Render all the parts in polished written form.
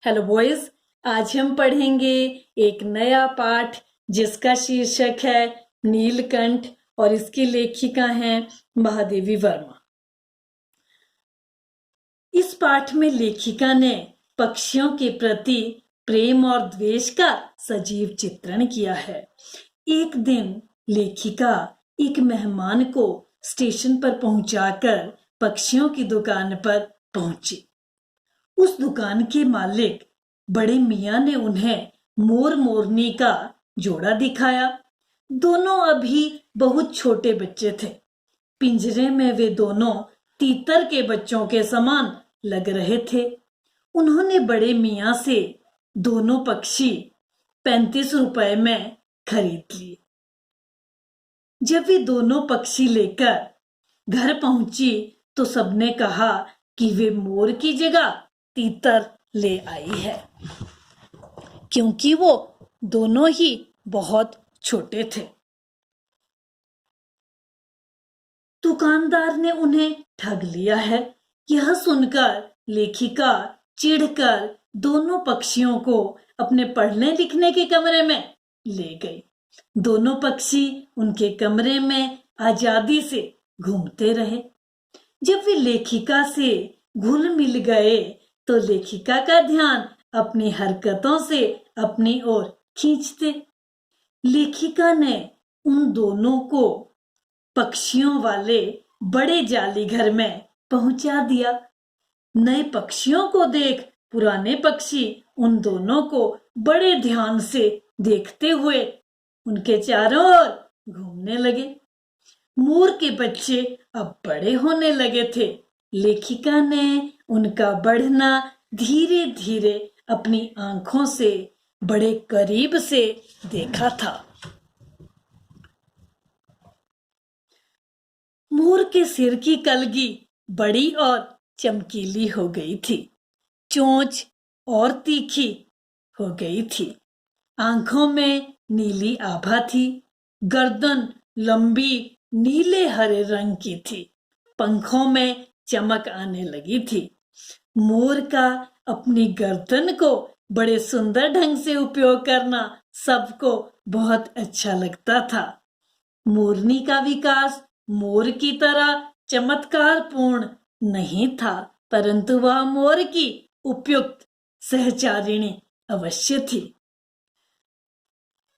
Hello boys, आज हम पढ़ेंगे एक नया पाठ जिसका शीर्षक है नीलकंठ और इसकी लेखिका हैं महादेवी वर्मा। इस पाठ में लेखिका ने पक्षियों के प्रति प्रेम और द्वेष का सजीव चित्रण किया है। एक दिन लेखिका एक मेहमान को स्टेशन पर पहुंचाकर पक्षियों की दुकान पर पहुंची। उस दुकान के मालिक बड़े मियाँ ने उन्हें मोर मोरनी का जोड़ा दिखाया। दोनों अभी बहुत छोटे बच्चे थे। पिंजरे में वे दोनों तीतर के बच्चों के समान लग रहे थे। उन्होंने बड़े मियाँ से दोनों पक्षी 35 रुपए में खरीद लिए। जब वे दोनों पक्षी लेकर घर पहुंची तो सबने कहा कि वे मोर की जगह तीतर ले आई है, क्योंकि वो दोनों ही बहुत छोटे थे। दुकानदार ने उन्हें ठग लिया है। यह सुनकर लेखिका चिढ़कर दोनों पक्षियों को अपने पढ़ने लिखने के कमरे में ले गई। दोनों पक्षी उनके कमरे में आजादी से घूमते रहे। जब वे लेखिका से घुल मिल गए तो लेखिका का ध्यान अपनी हरकतों से अपनी ओर खींचते। लेखिका ने उन दोनों को पक्षियों वाले बड़े जाली घर में पहुंचा दिया। नए पक्षियों को देख पुराने पक्षी उन दोनों को बड़े ध्यान से देखते हुए उनके चारों ओर घूमने लगे। मोर के बच्चे अब बड़े होने लगे थे। लेखिका ने उनका बढ़ना धीरे धीरे अपनी आंखों से बड़े करीब से देखा था। मोर के सिर की कलगी बड़ी और चमकीली हो गई थी। चोंच और तीखी हो गई थी। आंखों में नीली आभा थी। गर्दन लंबी नीले हरे रंग की थी। पंखों में चमक आने लगी थी। मोर का अपनी गर्दन को बड़े सुंदर ढंग से उपयोग करना सबको बहुत अच्छा लगता था। मोरनी का विकास मोर की तरह चमत्कारपूर्ण नहीं था, परंतु वह मोर की उपयुक्त सहचारिणी अवश्य थी।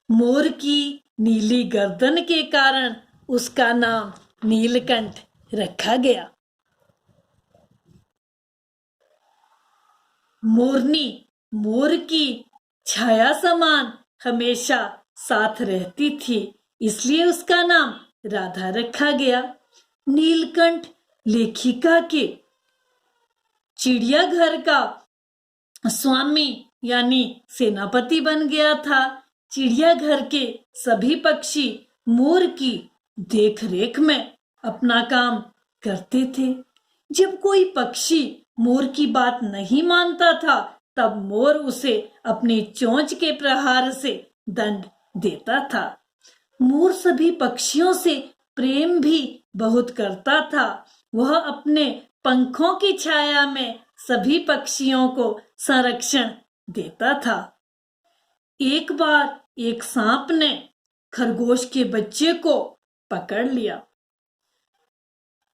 मोर की नीली गर्दन के कारण उसका नाम नीलकंठ रखा गया। मोरनी मोर की छाया समान हमेशा साथ रहती थी, इसलिए उसका नाम राधा रखा गया। नीलकंठ लेखिका के चिड़ियाघर का स्वामी यानी सेनापति बन गया था। चिड़ियाघर के सभी पक्षी मोर की देखरेख में अपना काम करते थे। जब कोई पक्षी मोर की बात नहीं मानता था तब मोर उसे अपनी चोंच के प्रहार से दंड देता था। मोर सभी पक्षियों से प्रेम भी बहुत करता था। वह अपने पंखों की छाया में सभी पक्षियों को संरक्षण देता था। एक बार एक सांप ने खरगोश के बच्चे को पकड़ लिया।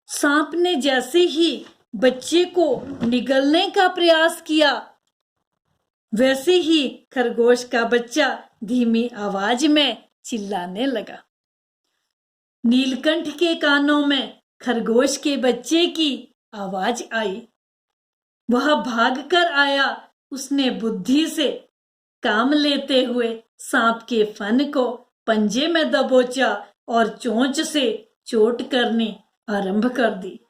सांप ने जैसे ही बच्चे को निगलने का प्रयास किया, वैसे ही खरगोश का बच्चा धीमी आवाज में चिल्लाने लगा। नीलकंठ के कानों में खरगोश के बच्चे की आवाज आई। वह भागकर आया। उसने बुद्धि से काम लेते हुए सांप के फन को पंजे में दबोचा और चोंच से चोट करनी आरंभ कर दी।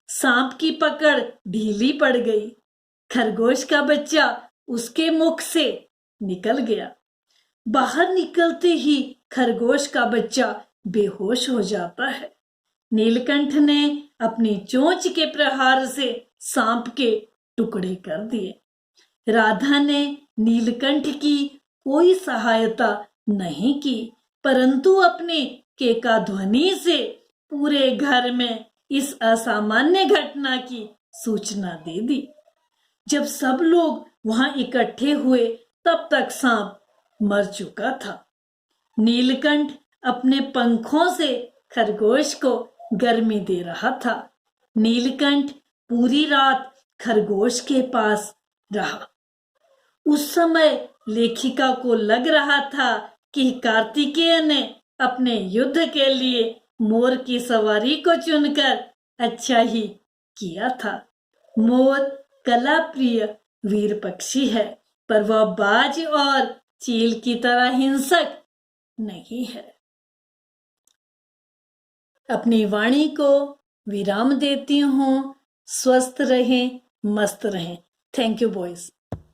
सांप की पकड़ ढीली पड़ गई। खरगोश का बच्चा उसके मुख से निकल गया। बाहर निकलते ही खरगोश का बच्चा बेहोश हो जाता है। नीलकंठ ने अपनी चोंच के प्रहार से सांप के टुकड़े कर दिए। राधा ने नीलकंठ की कोई सहायता नहीं की, परंतु अपने केका ध्वनि से पूरे घर में इस असामान्य घटना की सूचना दे दी। जब सब लोग वहां इकट्ठे हुए तब तक सांप मर चुका था। नीलकंठ अपने पंखों से खरगोश को गर्मी दे रहा था। नीलकंठ पूरी रात खरगोश के पास रहा। उस समय लेखिका को लग रहा था कि कार्तिकेय ने अपने युद्ध के लिए मोर की सवारी को चुनकर अच्छा ही किया था। मोर कला प्रिय वीर पक्षी है, पर वह बाज और चील की तरह हिंसक नहीं है। अपनी वाणी को विराम देती हूँ। स्वस्थ रहें, मस्त रहें। Thank you boys.